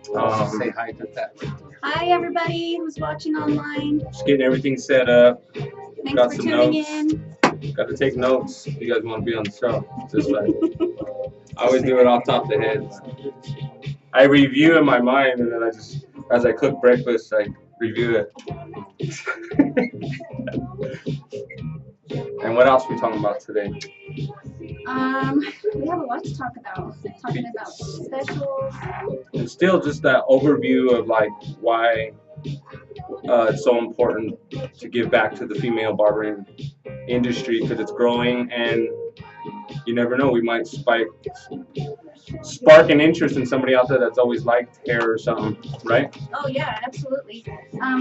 Say hi to that. Hi, everybody who's watching online. Just getting everything set up. Thanks Got for some tuning notes. in. Got to take notes. If you guys want to be on the show, this way. I always do it off top of the head. I review in my mind, and then I just, as I cook breakfast, I review it. And what else are we talking about today? We have a lot to talk about. Talking about specials. And still just that overview of like why it's so important to give back to the female barbering industry because it's growing, and you never know, we might spark an interest in somebody out there that's always liked hair or something, right? Oh yeah, absolutely.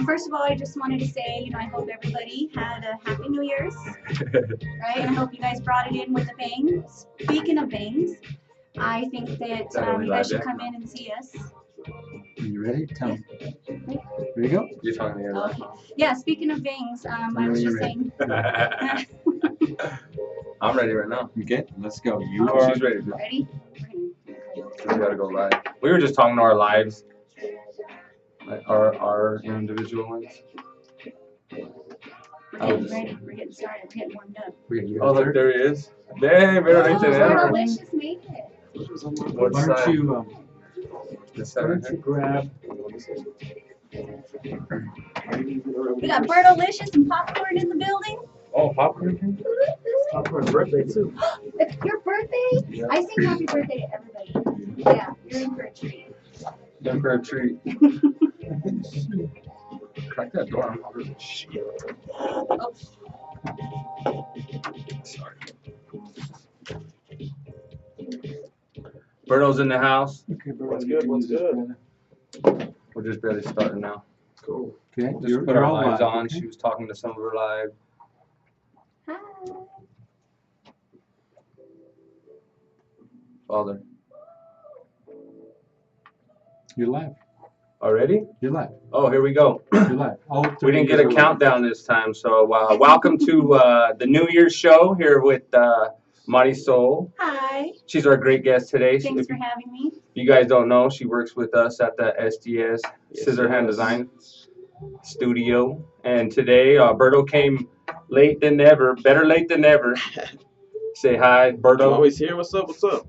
First of all, I just wanted to say, I hope everybody had a happy New Year's, right? And I hope you guys brought it in with a bang. Speaking of bangs, I think that you guys should come in and see us. Are you ready? Tell me. Here you go. You're talking to Okay. Yeah, speaking of bangs, I was just saying. I'm ready right now. Okay, let's go. She's ready. Ready? We gotta go live. We were just talking to our lives, like our individual ones. Ready. We're getting started. We're getting warmed up. Oh, look, there he is. Dang, Delicious made it. Why don't you grab? We got Bertolicious and popcorn in the building. Oh, popcorn? Popcorn's birthday too. It's your birthday? Yeah. I sing happy birthday to everybody. Yeah, you're in for a treat. In for a treat. Crack that door. I'm really shit. Oh. Sorry. Berto's in the house. Okay, but What's good? What's good? We're just barely starting now. Cool. Okay, Just put our lives on. Okay. She was talking to some of her live. Hi. Father. You're live. Already? You're live. Oh, here we go. You're live. We didn't get a countdown this time, so welcome to the New Year's show here with Marisol. Hi. She's our great guest today. Thanks for having me. If you guys don't know, she works with us at the SDS Scissor Hand Design Studio. And today, Berto came late than ever. Better late than never. Say hi, Berto. I'm always here. What's up? What's up?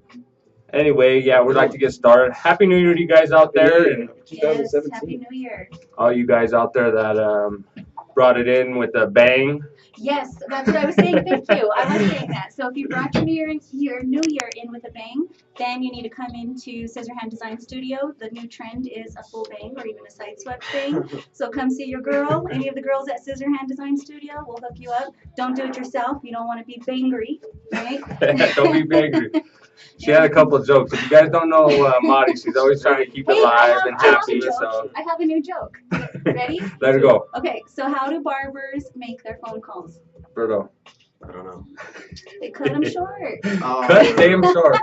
Anyway, yeah, we'd like to get started. Happy New Year to you guys out there. And yes, Happy New Year. All you guys out there that brought it in with a bang. Yes, that's what I was saying. Thank you. I was saying that. So if you brought your New Year in with a bang, then you need to come into Scissor Hand Design Studio. The new trend is a full bang or even a side swept bang. So come see your girl. Any of the girls at Scissor Hand Design Studio will hook you up. Don't do it yourself. You don't want to be bangry, right? Don't be bangry. She had a couple of jokes. If you guys don't know Mari, she's always trying to keep it live and happy. So I have a new joke. Ready? Let her go. Okay, so how do barbers make their phone calls? Berto. I don't know. They cut them short. Cut them short.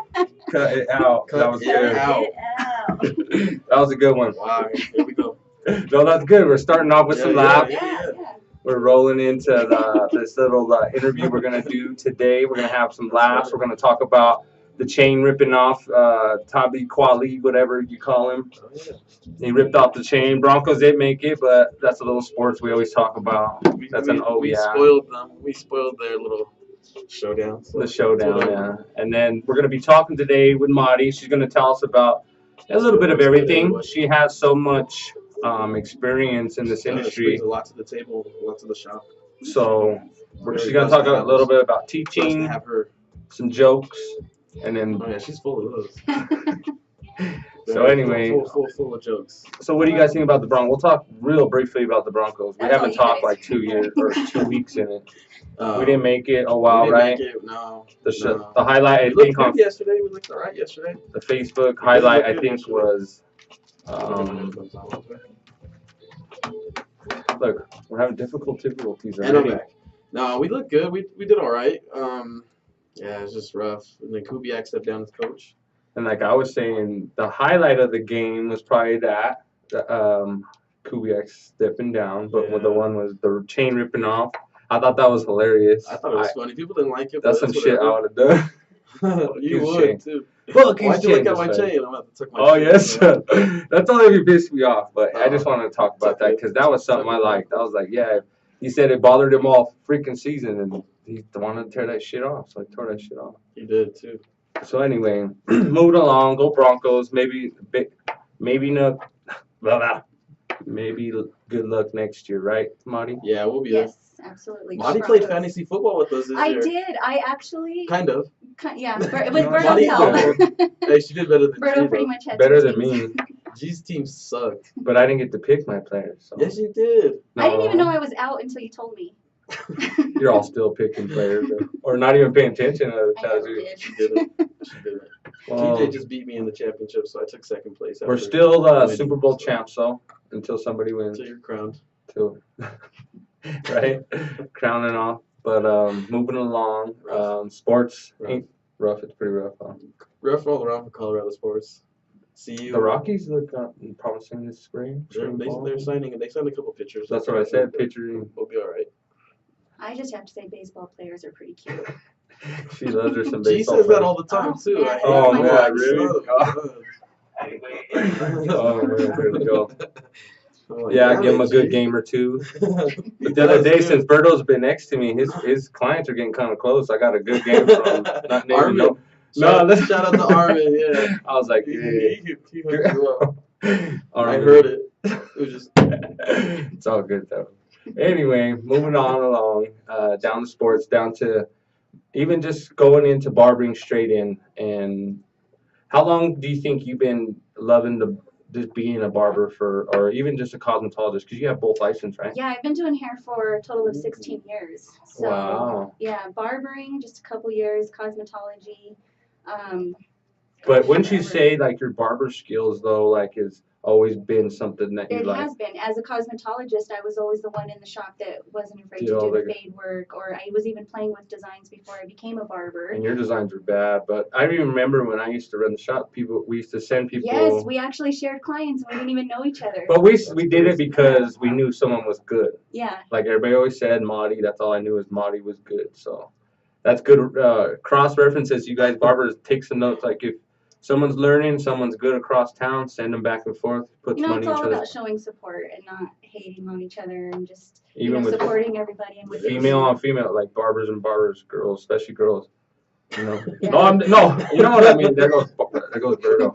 Cut it out. That was good. That was a good one. Wow, here we go. No, that's good. We're starting off with some laughs. Yeah. We're rolling into this little interview we're going to do today. We're going to have some laughs. We're going to talk about the chain ripping off Tabi Kweli, whatever you call him. He ripped off the chain. Broncos did make it, but that's a little sports we always talk about. That's we spoiled them. We spoiled their little showdown. So. The showdown, yeah. And then we're going to be talking today with Madi. She's going to tell us about a little bit of everything. She has so much experience in this industry. She brings a lot to the table, a lot to the shop. So she's going to talk a little bit about teaching, have her some jokes, and then. Oh yeah, she's full of those. So anyway, full of jokes. So what do you guys think about the Broncos? We'll talk real briefly about the Broncos. We haven't talked like 2 years or 2 weeks in it. We didn't make it a while, right? No. The highlight I think on yesterday. We looked alright yesterday. The Facebook highlight I think was. Look, we're having difficulties. And I'm back. No, we look good. We did all right. Yeah, it's just rough. And then Kubiak stepped down as coach. And like I was saying, the highlight of the game was probably that Kubiak stepping down, but the one was the chain ripping off. I thought that was hilarious. I thought it was funny. People didn't like it. That's some shit I would have done. You would too. Fuck his Why'd you look chain. at my just like- chain? I'm about to tuck my Oh chain. yes, that's all if you pissed me off. But I just Oh. wanted to talk about that because that was something I Okay. liked. I was like, yeah. He said it bothered him all freaking season, and he wanted to tear that shit off. So I tore that shit off. You did too. So anyway, moving along. Go Broncos. Maybe no. Blah, blah. Maybe good luck next year, right, Marty? Yeah, we'll be there. Yes, absolutely. Marty Broncos. played fantasy football with us this I year. did. I actually. Kind of. Yeah, with Berto's Marty- help. Hey, she did better than Berto G, pretty though. much had Better two than teams. me, G's team sucked. but I didn't get to pick my players. So. Yes, you did. I didn't even No. know I was out until you told me. You're all still picking players, or not even paying attention to the I tells never you. did. She didn't. She didn't. Well, TJ just beat me in the championship, so I took second place. we're after still winning, Super Bowl so- champs, though, until somebody wins. So you're crowned. Too. Right? Crowning off. But moving along, sports ain't rough. It's pretty rough. Huh? Rough all around for Colorado sports. See you. The Rockies look promising this spring. They're, spring ball. they're signing. They signed a couple pitchers. That's what I said. Pitcher. We'll be all right. I just have to say baseball players are pretty cute. She loves her some She baseball. says that players. all the time too. yeah. I hate Oh, it. man, God, really? son of a gun. Oh man, there we go. I'm like, Yeah, damn give him a it, good G. game or two. He The other does, day, too. since Berto's been next to me, his clients are getting kind of close. I got a good game from him. Not naming Armin. no. Shout, No, shout out to Armin. Yeah. I was like, He yeah. hooked you up. I Armin. heard it. It was just. It's all good though. Anyway, moving on along, down to sports, down to even just going into barbering straight in. And how long do you think you've been loving just being a barber for, or even just a cosmetologist? Because you have both license, right? Yeah, I've been doing hair for a total of 16 years. So, Wow. yeah, barbering, just a couple years, cosmetology. But wouldn't you whatever. say like your barber skills though, like has always been something that you It like? has been. As a cosmetologist, I was always the one in the shop that wasn't afraid Did to all do the the- fade work, or I was even playing with designs before I became a barber. And your designs were bad, but I even remember when I used to run the shop, we used to send people. Yes, we actually shared clients and we didn't even know each other. But we did it because we knew someone was good. Yeah, Like everybody always said, Marty. That's all I knew is Marty was good. So that's good cross references. You guys barbers take some notes. Like if someone's learning, someone's good across town, send them back and forth. Put you some know, money it's in each all about other's. showing support and not hating on each other and just Even with supporting everybody and with female on female, like barbers and barbers, girls, especially girls. You know. Yeah. No, you know what I mean. There goes Berto.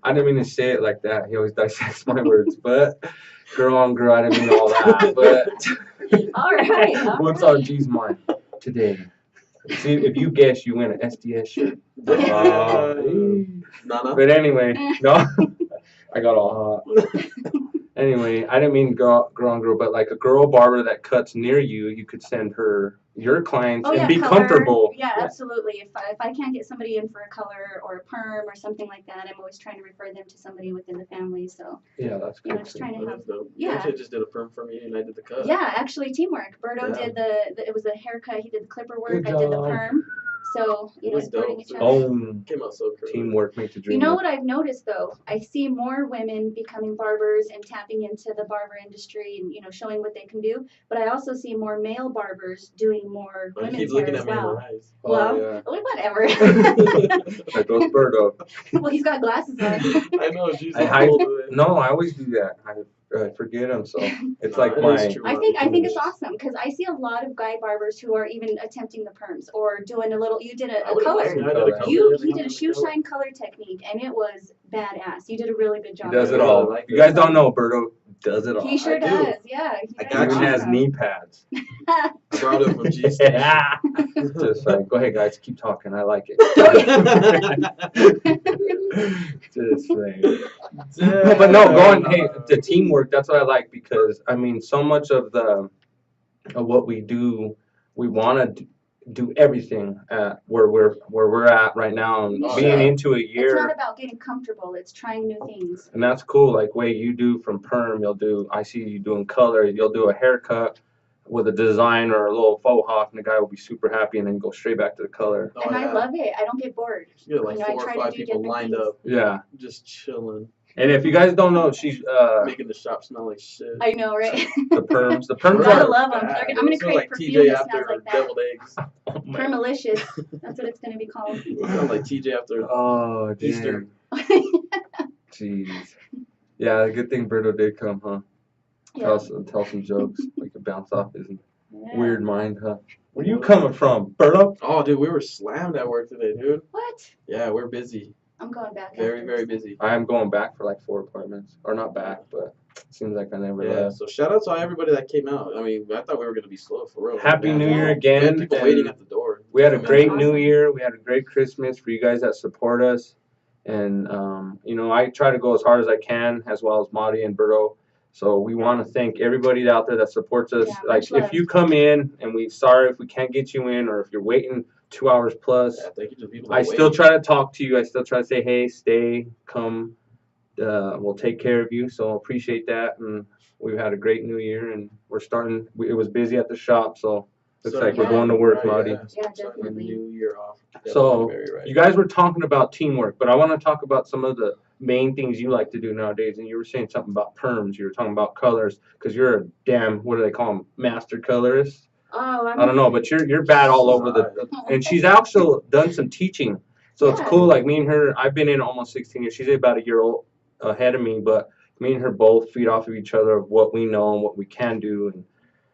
I didn't mean to say it like that. He always dissects my words, but girl on girl, I didn't mean all that. But All right. what's on G's mind today? See, if you guess, you win an SDS shirt. Nana. But anyway, no, I got all hot. Anyway, I didn't mean girl on girl, but like a girl barber that cuts near you, you could send her your clients Oh, and yeah, be color. comfortable. Yeah, absolutely. If I can't get somebody in for a color or a perm or something like that, I'm always trying to refer them to somebody within the family. So, Yeah, that's you know, good. just too. trying to Oh, have. that's dope. Yeah. AJ just did a perm for me and I did the cut. Yeah, actually teamwork. Berto Yeah. did the it was a haircut. He did the clipper work. Good I did the job. perm. So, It was supporting dope, each too. other. Oh, Came out so pretty. teamwork makes the dream You know work. what I've noticed though? I see more women becoming barbers and tapping into the barber industry and showing what they can do. But I also see more male barbers doing more Why do you women's keep looking hair at as me in well. the eyes? Well, yeah. whatever. That goes Berto. Well, he's got glasses on. I know, she's I so hide. cold with it. No, I always do that. I forget them, so it's Nah, like it my. is true. I think it's awesome because I see a lot of guy barbers who are even attempting the perms or doing a little. You did I a would've color. liked it. I did a color. He I did a shoe shine color technique and it was badass. You did a really good He job. does it I all. like You that. guys don't know, Berto does it all. He sure I do. does. Yeah. I He got even you. has knee pads. I brought it from G's. Yeah. Just like, go ahead, guys, keep talking. I like it. Just like. No, but no, going hey, the teamwork. That's what I like because I mean, so much of what we do, we want to do everything at where we're at right now, and You being should. into a It's year. not about getting comfortable. It's trying new things. And that's cool. Like way you do from perm, I see you doing color. You'll do a haircut with a design or a little faux hawk, and the guy will be super happy, and then go straight back to the color. Oh, And I yeah. love it. I don't get bored. You got like I 4 or try to 5 do people different lined things. up, Yeah. just chilling, And if you guys don't know, she's making the shop smell like shit. I know, right? the perms. The perms Gotta are. love them. bad. I'm gonna It smells create like perfume TJ that after smells like that. deviled eggs. Oh Permalicious. That's what it's going to be called. Sounds like TJ after Oh, Easter. damn. Jeez. Yeah, good thing Berto did come, huh? Yeah. Tell some jokes. We could bounce off his Yeah. weird mind, huh? Where you coming from, Berto? Oh, dude, we were slammed at work today, dude. What? Yeah, we're busy. I'm going back. Very, very afterwards. busy. I am going back for like 4 appointments. Or not back, but seems like I never Yeah, left. so shout out to everybody that came out. I mean, I thought we were going to be slow for real. Happy Yeah. New Year Yeah. We had again. people and waiting at the door. we had a Come in. great Awesome. New Year. We had a great Christmas for you guys that support us. And, you know, I try to go as hard as I can, as well as Marty and Berto. So we want to thank everybody out there that supports us. Yeah, Like, much love. if you come in and we sorry if we can't get you in, or if you're waiting 2 hours plus, Yeah, thank you to the people I that still waited. try to talk to you. I still try to say, hey, stay, come. We'll take care of you. So appreciate that. And we've had a great New Year, and we're starting. It was busy at the shop, so looks like we're yeah. going to work, Right, Marty. yeah. Yeah, Starting the definitely. New Year off. So, Very right. You guys were talking about teamwork, but I want to talk about some of the main things you like to do nowadays. And you were saying something about perms. You were talking about colors because you're a damn, what do they call them, master colorist? Oh, I don't know, but you're bad all over the. And she's also done some teaching, so it's Yeah. cool. Like me and her, I've been in almost 16 years. She's about a year old ahead of me, but me and her both feed off of each other of what we know and what we can do. And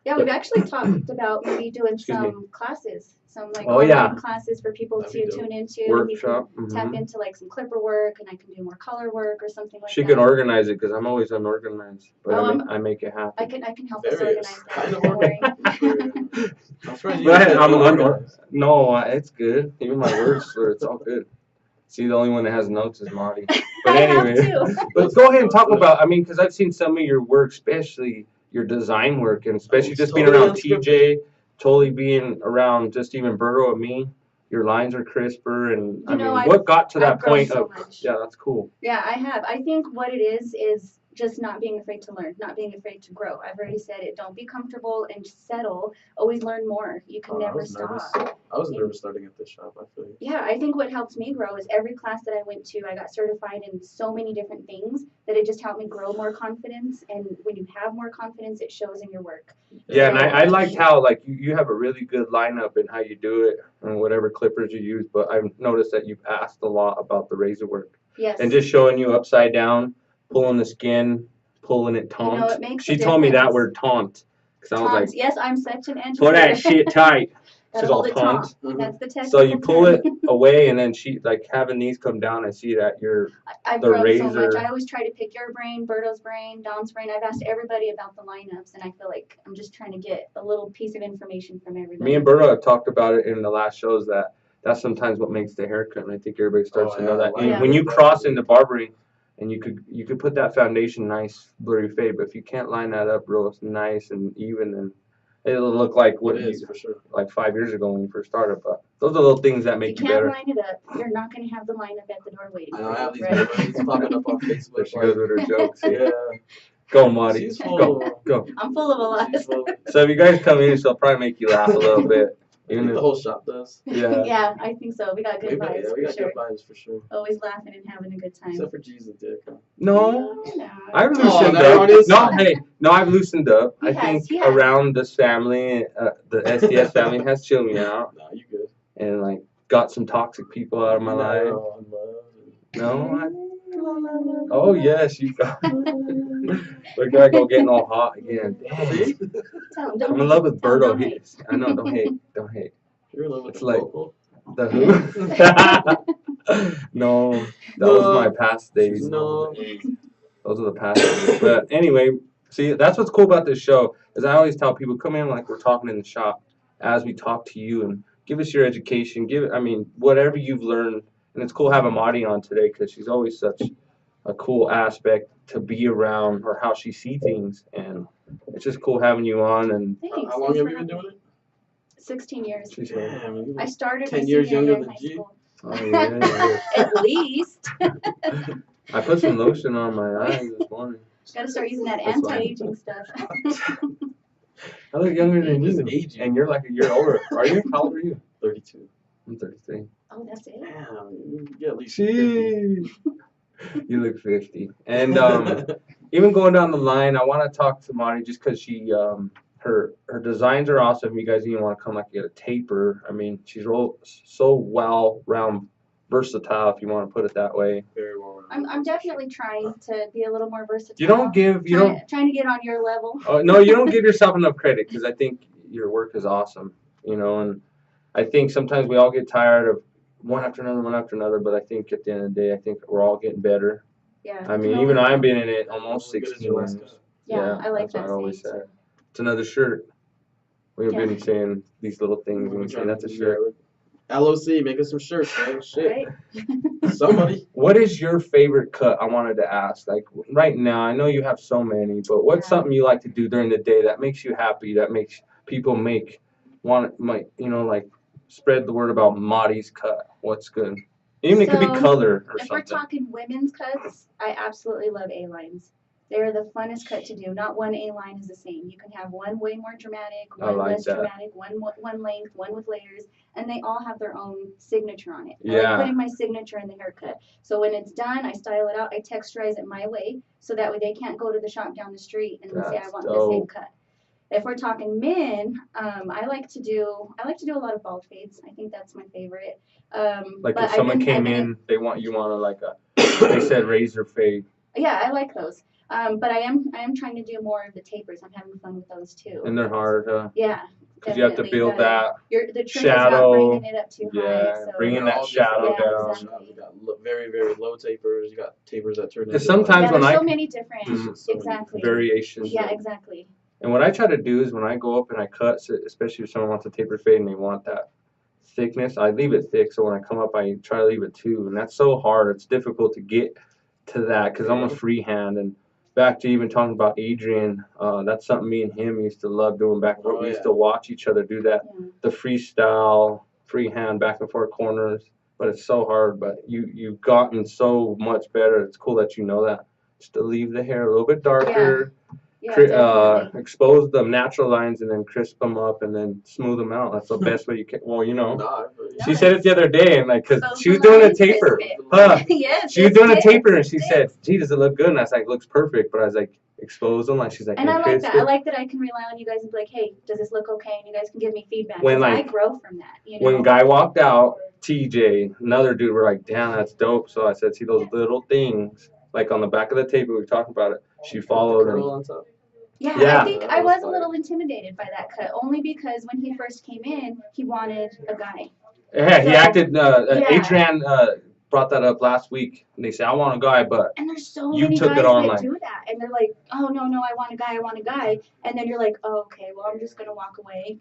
Yeah, we've actually talked about maybe doing Excuse me. some classes, some like Oh, online yeah. classes for people That'd to be dope. tune into. Workshop. You can tap Mhm. into like some clipper work, and I can do more color work or something like She that. can organize it because I'm always unorganized, but Oh, I make it happen. I can help us Very organize that. kind of Don't worry. I'm surprised you Go ahead, guys I'm don't on. organize. No, it's good. Even my words slur, it's all good. See, the only one that has notes is Marty. But I have anyway, too. but go ahead and talk about. I mean, because I've seen some of your work, especially your design work, and especially it's just being totally around TJ, totally being around just even Berto and me. Your lines are crisper, and I know, mean, I've- what got to that I've grown point so of? much. Yeah, that's cool. Yeah, I have. I think what it is just not being afraid to learn, not being afraid to grow. I've already said it. Don't be comfortable and settle. Always learn more. You can I never was nervous. stop. I was nervous starting at this shop, I feel like. Yeah, I think what helped me grow is every class that I went to, I got certified in so many different things that it just helped me grow more confidence. And when you have more confidence, it shows in your work. Yeah, and I liked how like you have a really good lineup in how you do it and whatever clippers you use. But I've noticed that you've asked a lot about the razor work Yes. and just showing you upside down, pulling the skin, pulling it You know, taunt. it makes a She told me that difference. word taunt because I was Taunts. like, Yes, I'm such an pull that educator. shit tight. Gotta She's all hold it taunt. taut. Mhm. That's the technical So you pull term. it away, and then she like having these come down. I see that you're I've the grown so much. razor. I always try to pick your brain, Berto's brain, Dom's brain. I've asked everybody about the lineups, and I feel like I'm just trying to get a little piece of information from everybody. me and Berto have talked about it in the last shows that that's sometimes what makes the haircut, and I think everybody starts Oh, to know yeah, that. the And lineup when you is cross definitely- into barbering, and you could put that foundation nice blurry fade, but if you can't line that up real nice and even, then it'll look like what It you is, for sure. like 5 years ago when you first started. But those are little things that If make you you can't better. line it up, you're not going to have the lineup at the door waiting I for know, I have you, these right? memories popping up on There Facebook. she goes with her jokes. Yeah. Go, Marty. She's full Go, of go. I'm full of a lot. She's full of So if you guys come in, she'll probably make you laugh a little bit. I think Even the if, whole shop does. Yeah. Yeah, I think so. We got good We vibes got for sure. good vibes for sure. Always laughing and having a good time. Except for Jesus did. no, No. I've Oh, loosened now you're on up. his No, side. hey, no, I've loosened up. He I has, think he has. around this family, the SDS family has chilled me out Nah, you good. and like got some toxic people out of my You know, life. you're all in love and- No, oh yes, you got. Look, I go getting all hot again. Damn. See? Tell him, don't I'm in hate. love with Tell him, Berto. don't hate. I know. Don't hate. Don't hate. You're in love with It's the like- vocal? The who? No, that was my past days. No. Those are the past days. But anyway, see, that's what's cool about this show. Is I always tell people, come in like we're talking in the shop, as we talk to you, and give us your education. I mean, whatever you've learned. And it's cool having Marty on today because she's always such a cool aspect to be around, or how she sees things, and it's just cool having you on. And Thanks. How long have you been doing it? 16 years. she's Damn, you I started 10 my years senior younger year in than high G? school. oh yeah. At least. I put some lotion on my eyes this morning. Gotta start using that That's fine. anti-aging stuff. I look younger than Just you, age you. and you're like a year older. Are you? How old are you? 32. I'm 33. Oh, that's it. Damn, you get at least 50. Jeez. You look 50. And even going down the line, I want to talk to Marty just because she, her her designs are awesome. You guys even want to come like get a taper. I mean, she's so well round versatile, if you want to put it that way. Very well. I'm definitely trying to be a little more versatile. Trying to get on your level. Oh no, you don't give yourself enough credit because I think your work is awesome. And I think sometimes we all get tired of one after another. But I think at the end of the day, I think we're all getting better. Yeah. I mean, even I've been in it almost 16 years. Yeah, I like that's what that I always saying, say. It's another shirt. We've Yeah. been saying these little things and we say that's a shirt. LOC, make us some shirts, man. Shit. Right? Somebody. What is your favorite cut? I wanted to ask. Like right now, I know you have so many, but what's something you like to do during the day that makes you happy? That makes people like spread the word about Marty's cut. What's good? Even it could be So, color or If we're something. talking women's cuts, I absolutely love A-lines. They're the funnest cut to do. Not one A-line is the same. You can have one way more dramatic, I one like less that. dramatic, one length, one with layers, and they all have their own signature on it. I Yeah. like putting my signature in the haircut. So when it's done, I style it out, I texturize it my way, so that way they can't go to the shop down the street and say I That's want the same dope. cut. If we're talking men, I like to do a lot of bald fades. I think that's my favorite. Like but if someone I've been- came I've been- in, they want like they said razor fade. Yeah, I like those. But I am trying to do more of the tapers. I'm having fun with those too. And they're hard, Yeah. because you have to definitely. build that. The trick shadow, is not bringing it up too high. yeah, So bringing They're that all shadow different. down. Exactly. You got very, very low tapers. You got tapers that turn into Because sometimes yeah, when there's I so many different. Mhm. Exactly. variations. Yeah, exactly. And what I try to do is when I go up and I cut, especially if someone wants a taper fade and they want that thickness, I leave it thick. So when I come up, I try to leave it too. And that's so hard. It's difficult to get to that because I'm a freehand. And back to even talking about Adrian, that's something me and him used to love doing back when we used to watch each other do that. Yeah. The freestyle, freehand, back and forth corners. But it's so hard. But you've gotten so much better. It's cool that you know that. Just to leave the hair a little bit darker. Yeah, definitely. Expose the natural lines and then crisp them up and then smooth them out. That's the best way you can. Well, she said it the other day, and because Expose she was the doing a lines, crisp taper. it. Huh. Yes, She was it doing a sticks, taper, and it she sticks. said, "Gee, does it look good?" And I was like, "Looks perfect." But I was like, "Expose them." Like she's like, And "Hey, I like crisp that. it." I like that I can rely on you guys and be like, hey, does this look okay? And you guys can give me feedback. When, 'Cause I like, grow from that. When Guy walked out, TJ, another dude, were like, "Damn, that's dope." So I said, "See those little things, like on the back of the tape we were talking about it." She followed curl and on top. Yeah, Yeah. I think That I was was a fire. little intimidated by that cut, only because when he first came in, he wanted a guy. yeah, he So, acted. yeah. Adrian brought that up last week, and they said, "I want a guy," but And there's so You many took it guys on, that like- do that, and they're like, "Oh no, I want a guy," and then you're like, "Oh, okay, well I'm just gonna walk away."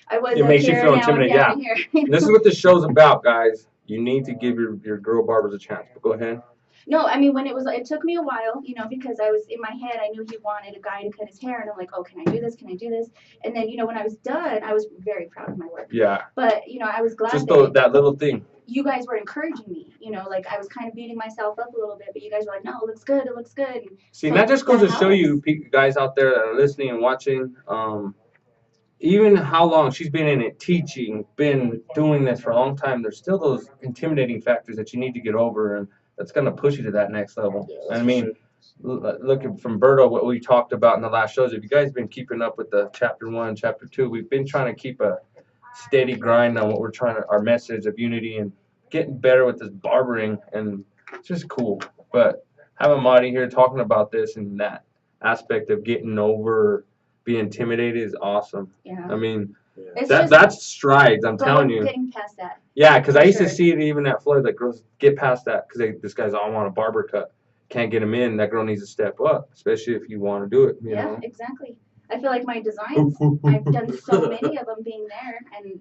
I was It up makes you here, feel now I'm intimidated, down here. this is what this show's about, guys. You need to give your girl barbers a chance. But go ahead. No, I mean it took me a while, because I was in my head, I knew he wanted a guy to cut his hair, and I'm like, oh, can I do this? Can I do this? And then when I was done, I was very proud of my work. Yeah, But I was glad just that that little thing. you guys were encouraging me. Like I was kind of beating myself up a little bit, but you guys were like, no, it looks good, it looks good. And See, so that just goes to that show you, helps. guys out there that are listening and watching, even how long she's been in it, teaching, been doing this for a long time, there's still those intimidating factors that you need to get over, and that's going to push you to that next level. Yeah, And that's I for mean, looking from Berto, what we talked about in the last shows, if you guys been keeping up with the chapter 1, chapter 2, we've been trying to keep a steady grind on what we're trying to, our message of unity and getting better with this barbering, and it's just cool. But having Marty here talking about this and that aspect of getting over being intimidated is awesome. Yeah. I mean, It's just that's strides, I'm telling you. getting past that. Yeah, because I used to Sure. see it even at Floyd, like girls get past that because this guy's all want a barber cut. Can't get him in. That girl needs to step up, especially if you want to do it. You Yeah, know? exactly. I feel like my designs, I've done so many of them being there, and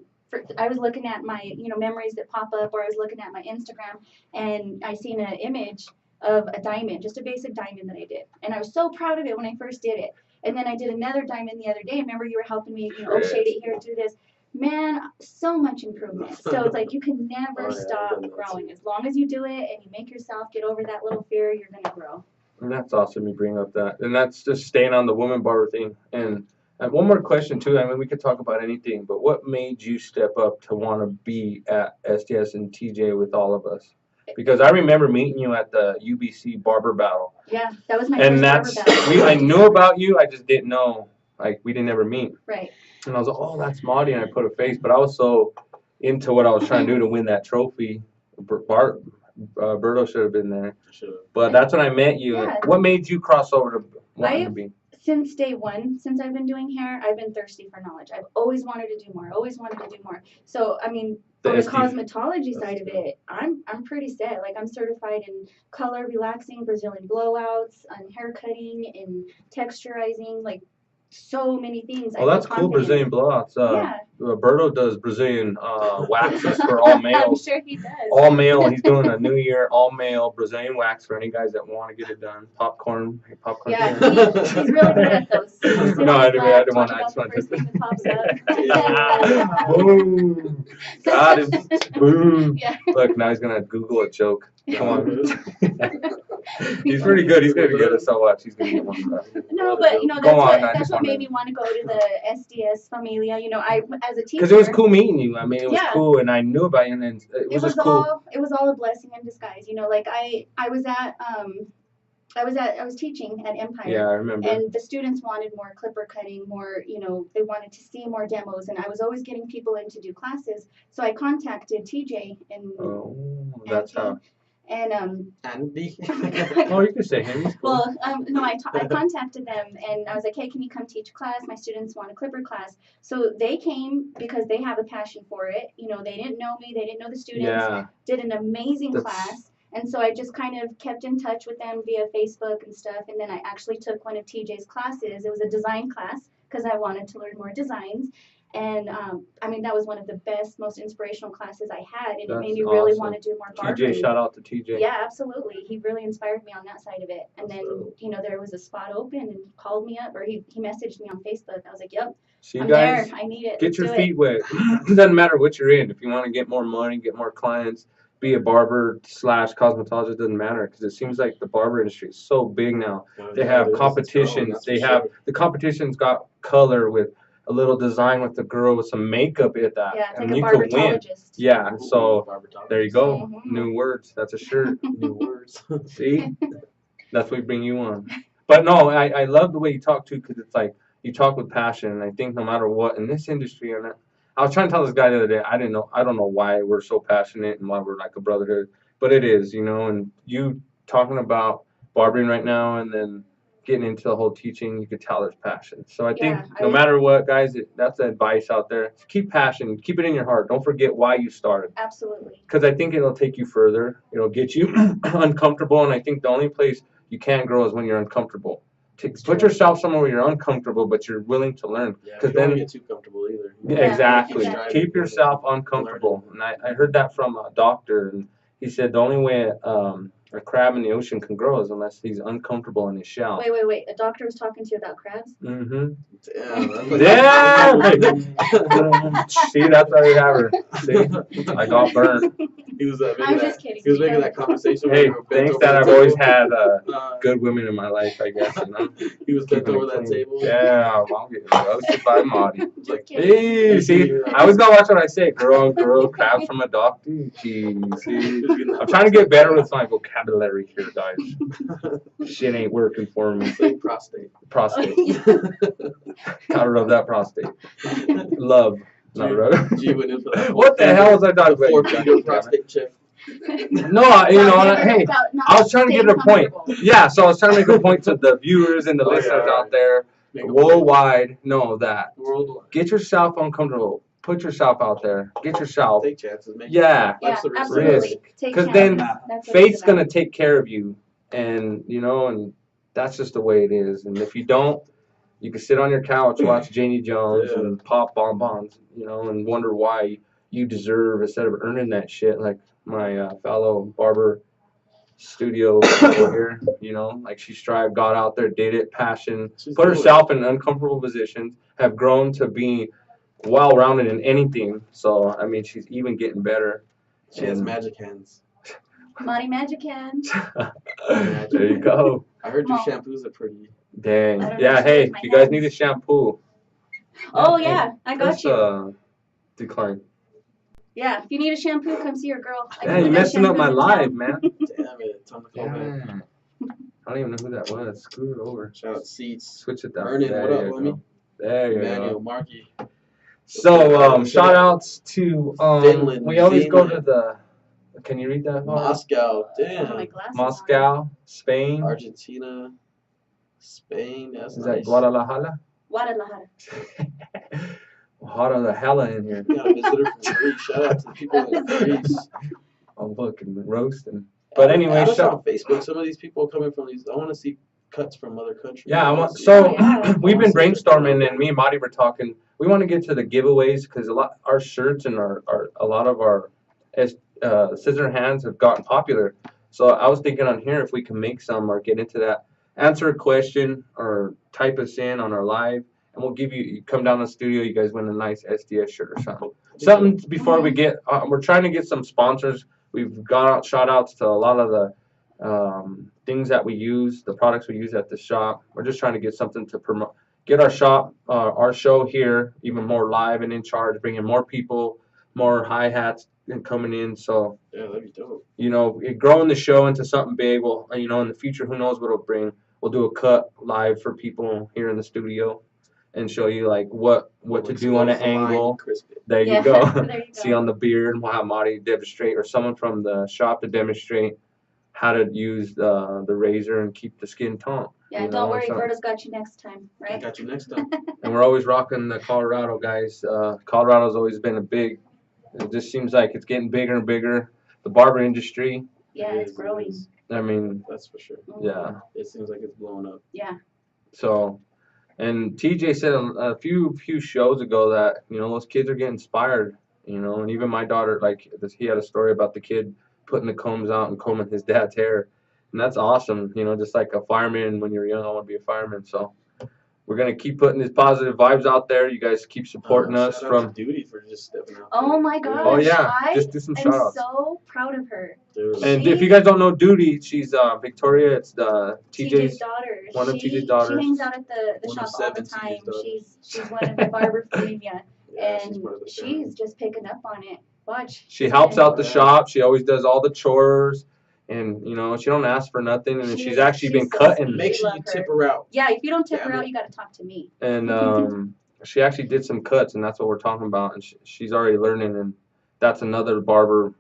I was looking at my, memories that pop up, or I was looking at my Instagram, and I seen an image of a diamond, just a basic diamond that I did, and I was so proud of it when I first did it. And then I did another diamond the other day. Remember, you were helping me, shade it here, do this. Man, so much improvement. So it's like you can never stop growing. As long as you do it and you make yourself get over that little fear, you're gonna grow. And that's awesome you bring up that. And that's just staying on the woman barber thing. And one more question too. I mean, we could talk about anything, but what made you step up to want to be at SDS and TJ with all of us? Because I remember meeting you at the UBC barber battle. Yeah, that was my And first that's barber battle. I knew about you. I just didn't know. like we didn't ever meet. Right. And I was like, oh, that's Maudie, and I put a face. But I was so into what I was trying to do to win that trophy. Berto should have been there. But that's when I met you. Yeah. What made you cross over to wanting to be? Since day one, since I've been doing hair, I've been thirsty for knowledge. I've always wanted to do more. Always wanted to do more. So I mean, on the cosmetology side of it, I'm pretty set. Like I'm certified in color relaxing, Brazilian blowouts, and hair cutting, and texturizing, like so many things. Oh, that's cool, Brazilian blowouts. Yeah. Berto does Brazilian waxes for all males. I'm sure he does. All male. He's doing a New Year all male Brazilian wax for any guys that want to get it done. Popcorn. Yeah, he's really good at those. No, I didn't want to. I just wanted to. Boom. Got him. Boom. Yeah. Look, now he's gonna Google a joke. Come on. He's pretty good. He's gonna be good at so much. He's gonna get one. No, but you know that's what made me want to go to the SDS Familia. You know, I as a teacher. Because it was cool meeting you. I mean, it was cool, and I knew about you, and then it was just cool. It was all a blessing in disguise. You know, like I was teaching at Empire. Yeah, I remember. And the students wanted more clipper cutting, more, you know, they wanted to see more demos, and I was always getting people in to do classes. So I contacted TJ and. Oh, that's how. And Andy. Oh, you can say him. Well, no, I contacted them and I was like, hey, can you come teach class? My students want a clipper class. So they came because they have a passion for it. You know, they didn't know me, they didn't know the students. Yeah. Did an amazing class. And so I just kind of kept in touch with them via Facebook and stuff. And then I actually took one of TJ's classes. It was a design class because I wanted to learn more designs. And I mean, that was one of the best, most inspirational classes I had, and it made me really want to do more barbering. TJ, shout out to TJ. Yeah, absolutely. He really inspired me on that side of it. And then, you know, there was a spot open and he called me up, or he messaged me on Facebook. I was like, yep, I'm guys, there. I need it. Get your feet wet. It doesn't matter what you're in. If you want to get more money, get more clients, be a barber / cosmetologist, doesn't matter, because it seems like the barber industry is so big now. They have competitions. The competition's got color with a little design with the girl with some makeup at that. Yeah, it's and like you a could win. barbertologist. Yeah, so there you go. Mm-hmm. New words. That's a shirt. New words. See? That's what we bring you on. But no, I love the way you talk too, because it's like you talk with passion, and I think no matter what in this industry, and I was trying to tell this guy the other day, I don't know why we're so passionate and why we're like a brotherhood, but it is, you know. And you talking about barbering right now, and then getting into the whole teaching, you could tell there's passion. So I think no matter what, guys, that's the advice out there. Keep passion. Keep it in your heart. Don't forget why you started. Absolutely. Because I think it'll take you further. It'll get you uncomfortable, and I think the only place you can't grow is when you're uncomfortable. Put yourself somewhere where you're uncomfortable, but you're willing to learn. Because then you don't get too comfortable either. Yeah, exactly. Keep yourself uncomfortable. And I heard that from a doctor, and he said the only way a crab in the ocean can grow is unless he's uncomfortable in his shell. Wait. A doctor was talking to you about crabs? Mm-hmm. Damn. See, that's why we have her. See, I got burned. He was I'm just kidding. He was making that conversation. Hey, thanks that I've always had good women in my life, I guess. You know? He was bent over that table. Yeah, I'm getting roasted by Maudie. Like, hey, see, I always gotta watch what I say. Girl, crabs from a doctor. Jeez, see, I'm trying to get better with my vocabulary here, guys. Shit ain't working for me. Prostate. Gotta rub that prostate. Love. Not rub. What the hell was I talking about? 4 feet prostate check. No, you know, hey, I was trying to get a point. Yeah, so I was trying to make a point to the viewers and the listeners out there worldwide. Know that. Get yourself uncomfortable. Put yourself out there. Get yourself. Take chances. Absolutely. Because then faith's gonna take care of you, and you know, and that's just the way it is. And if you don't, you can sit on your couch, watch Janie Jones and pop bonbons, you know, and wonder why you deserve instead of earning that shit. Like my fellow barber studio people here, you know, like she strived, got out there, did it, passion, put herself in uncomfortable positions, have grown to be well-rounded in anything. So I mean, she's even getting better. She has magic hands. Maudie magic hands. There you go. I heard your shampoos are pretty. Dang. Yeah, hey, if you guys need a shampoo. Oh, yeah, I got you. Decline. Yeah, if you need a shampoo, come see your girl. Yeah, you're messing up my live, man. Damn it. Time to call back. I don't even know who that was. Screw it over. Shout out Seats. Switch it down. Vernon, what up, homie? There you Emmanuel go. Markey. So shout outs to Finland, we always go Zealand. to the. Can you read that? Mark? Moscow. I have my Damn. glasses Moscow, Spain. Argentina. Spain. That's Is nice. that Guadalajara? on. Guadalajara. Hotter the hella in here. We got a visitor from Greece. Shout out to the people in Greece. I'm fucking roasting. But anyway, add us shout. on Facebook. Some of these people coming from these. I want to see cuts from other countries. Yeah, I wanna want. see- So Oh, yeah. we've been I wanna see brainstorming, and me and Marty were talking. We want to get to the giveaways because our shirts and a lot of our scissor hands have gotten popular. So I was thinking on here if we can make some or get into that, answer a question or type us in on our live, and we'll give you come down to the studio. You guys win a nice SDS shirt or something. Something before we get. We're trying to get some sponsors. We've got out shout outs to a lot of the things that we use, the products we use at the shop. We're just trying to get something to promote, get our shop, our show here even more live and in charge, bringing more people, more hi-hats and coming in. So, Yeah, that'd be dope. you know, growing the show into something big. Well, you know, in the future, who knows what it'll bring. We'll do a cut live for people here in the studio and show you like what to do on an angle. There you Yeah, go. there you See go. on the beard, and we'll have Marty demonstrate, or someone from the shop to demonstrate how to use the razor and keep the skin taut. Yeah, you don't know, worry, so- Berto's got you next time, I right? got you next time. And we're always rocking the Colorado guys. Colorado's always been a big. It just seems like it's getting bigger and bigger. The barber industry. Yeah, It it's is, it growing. is. I mean, That's for sure. yeah. It seems like it's blowing up. Yeah. So, and TJ said a few shows ago that those kids are getting inspired. And even my daughter, like he had a story about the kid putting the combs out and combing his dad's hair, and that's awesome. Just like a fireman when you're young, I want to be a fireman. So we're gonna keep putting these positive vibes out there. You guys keep supporting us Shout out from. to Duty for just stepping out. Oh there. my gosh. Oh yeah, I just do some I'm shout outs. so proud of her. Dude. And She- if you guys don't know Duty, she's Victoria. It's the TJ's TJ's. daughter. one of She- TJ's daughters. She hangs out at the One shop of all the 7 TJ's time. daughters. She's one of the barber familia, Yeah, she's and part of the family. she's just picking up on it. Watch. She helps out the Yeah. shop. She always does all the chores, and she don't ask for nothing. And she's actually been so cutting. sweet. Make sure Love you her. tip her out. Yeah, if you don't tip her Damn out, it. you got to talk to me. And she actually did some cuts, and that's what we're talking about. And she's already learning, and that's another barber,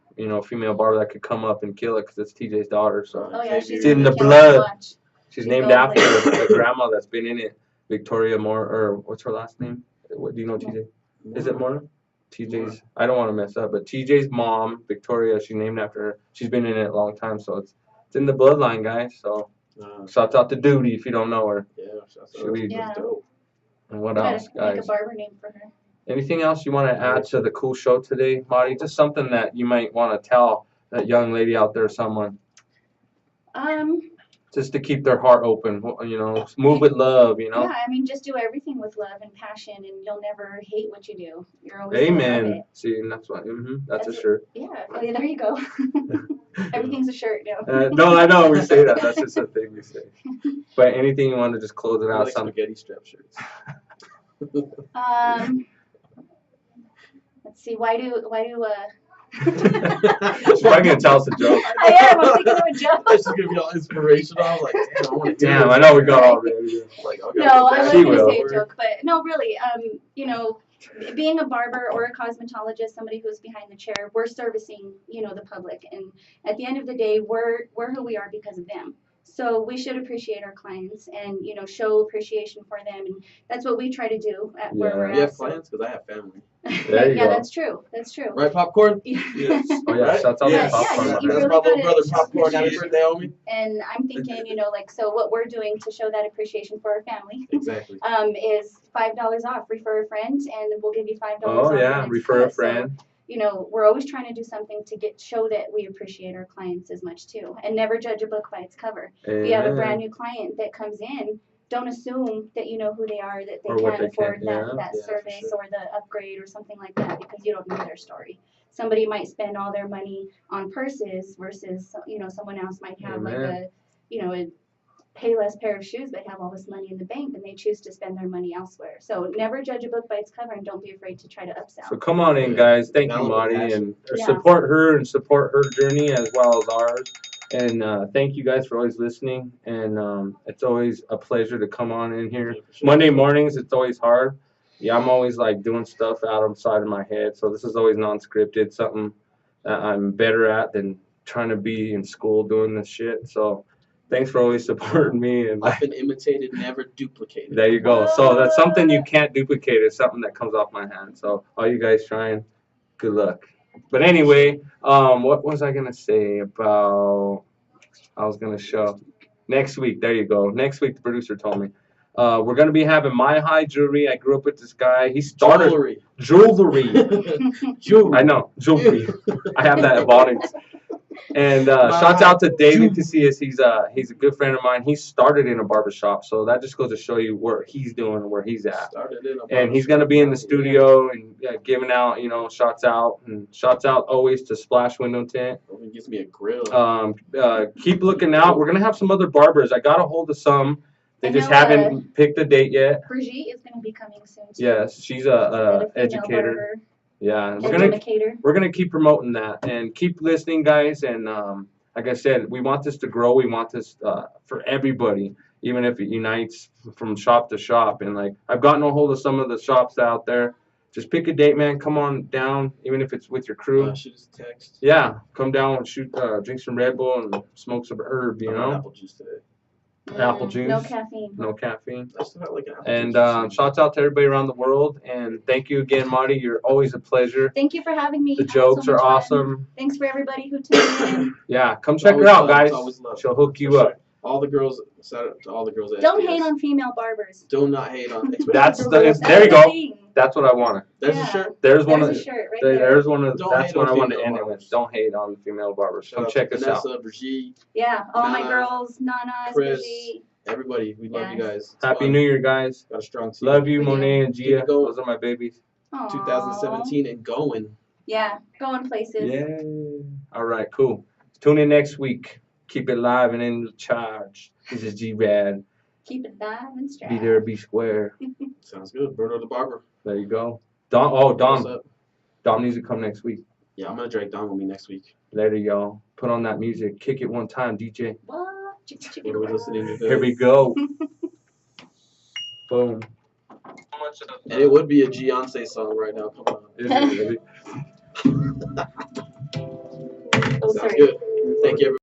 female barber that could come up and kill it because it's TJ's daughter. So Oh yeah, she's It's in gonna the kill blood. it. Watch. she's She's named going after places. the grandma that's been in it, Victoria Moore, or what's her last name? What do you know, TJ? Is it Moore? TJ's. I don't want to mess up, but TJ's mom, Victoria, she's named after her. She's been in it a long time, so it's in the bloodline, guys. So shouts out to Duty if you don't know her. Yeah, shouts Should out. we- Yeah. That's dope. And what Gotta else, make guys? a barber name for her. Anything else you want to add to the cool show today, Marty? Just something that you might want to tell that young lady out there, someone, just to keep their heart open. Move with love. Yeah, I mean, just do everything with love and passion, and you'll never hate what you do. You're always gonna love Amen. it. See, and that's what. That's a That's shirt. Yeah. Oh, yeah, there you go. Everything's a shirt now. No, I know we say that. That's just a thing we say. But anything you want to just close it I out? like Something. spaghetti strap shirts. Let's see. Why do She's probably gonna tell us a joke. I am. I'm thinking of a joke. This is gonna be all inspirational. I'm like, damn, I want to. Damn, I know we got all ready. Like, No, I was She going to will. say a joke, but no, really, being a barber or a cosmetologist, somebody who's behind the chair, we're servicing, the public, and at the end of the day, we're who we are because of them. So we should appreciate our clients and, show appreciation for them, and that's what we try to do at where Yeah. we're at. You have so- clients? Because I have family. There you yeah, go. that's true. That's true. Right, popcorn? Yes. Oh yeah, Right? shouts out Yeah, to popcorn. you That's really my little gotta brother, show popcorn. Happy appreciation. birthday, homie. And I'm thinking, so what we're doing to show that appreciation for our family Exactly. is $5 off. Refer a friend, and we'll give you $5 off. Oh the yeah, next refer a cut. So, friend. we're always trying to do something to show that we appreciate our clients as much too, and never judge a book by its cover. If you have a Amen. brand new client that comes in, don't assume that you know who they are, that they Or what can't they afford can, that yeah. Yeah, for service sure. or the upgrade or something like that, because you don't know their story. Somebody might spend all their money on purses versus someone else might have like Amen. a Payless pair of shoes, but have all this money in the bank, and they choose to spend their money elsewhere. So never judge a book by its cover, and don't be afraid to try to upsell. So come on in, guys. Thank you, Valid Marty, passion. and Yeah. support her and support her journey as well as ours. And thank you guys for always listening. And it's always a pleasure to come on in here. Yeah, for sure. Monday mornings, it's always hard. Yeah, I'm always like doing stuff out of the side of my head. So this is always non-scripted, something that I'm better at than trying to be in school doing this shit. So thanks for always supporting me. And I've been imitated, never duplicated. there you go. So that's something you can't duplicate. It's something that comes off my hand. So all you guys trying, good luck. But anyway, what was I gonna say about? I was gonna show next week. There you go. Next week, the producer told me. We're gonna be having My High jewelry. I grew up with this guy. He started jewelry. Jewelry. I know jewelry. I have that at Bonnings. And shouts out to David Casillas. He's a good friend of mine. He started in a barbershop, so that just goes to show you where he's doing and where he's at. And he's gonna be in the studio and giving out, shouts out always to Splash Window Tint. It gives me a grill. Keep looking out. We're gonna have some other barbers. I got a hold of some. They just haven't picked a date yet. Brigitte is gonna be coming soon too. Yes, she's a educator. Barber. Yeah, Educator. we're gonna keep promoting that and keep listening, guys. And like I said, we want this to grow. We want this for everybody, even if it unites from shop to shop. And like I've gotten a hold of some of the shops out there. Just pick a date, man. Come on down, even if it's with your crew. Shoot us a text. Yeah, come down and drink some Red Bull and smoke some herb. Apple juice today. Apple juice. No caffeine. No caffeine. I still have like an apple And juice. shouts out to everybody around the world. And thank you again, Marty. You're always a pleasure. Thank you for having me. The I had jokes so are much fun. awesome. Thanks for everybody who tuned in. Yeah, come It's check her always out, love. guys. It's always love. She'll hook you For up. sure. All the girls, shout out to all the girls at Don't SBS. hate on female barbers. Do not hate on. That's That's there you the go. thing. That's what I wanted. There's Yeah. a shirt. There's one There's of a shirt right there. there's one of Don't that's hate what I on wanted to female end it with. barbers. Don't hate on female barbers. Shout Come out check to us out. Vanessa, Brigitte, Yeah, all my Nana, girls, Nana, Chris. Brigitte. everybody. We love you Yes. guys. It's Happy fun. New Year, guys. Got a strong team. Love you, We do. Monet and Keep Gia. it going. Those are my babies. Aw. 2017 and going. Yeah, going places. Yeah. All right, cool. Tune in next week. Keep it live and in charge. This is G-Rad. Keep it live and Be strong. there, be square. Sounds good. Birdo the Barber. There you go. Dom. Oh, What's Dom. up? Dom needs to come next week. Yeah, I'm gonna drag Dom with me next week. There you go. Put on that music. Kick it one time, DJ. What? Chicken, What chicken. are we listening to? Here we go. Boom. And it would be a Beyonce song right now. Come on. Is it really? Oh, Sounds sorry. good. Thank you, everybody.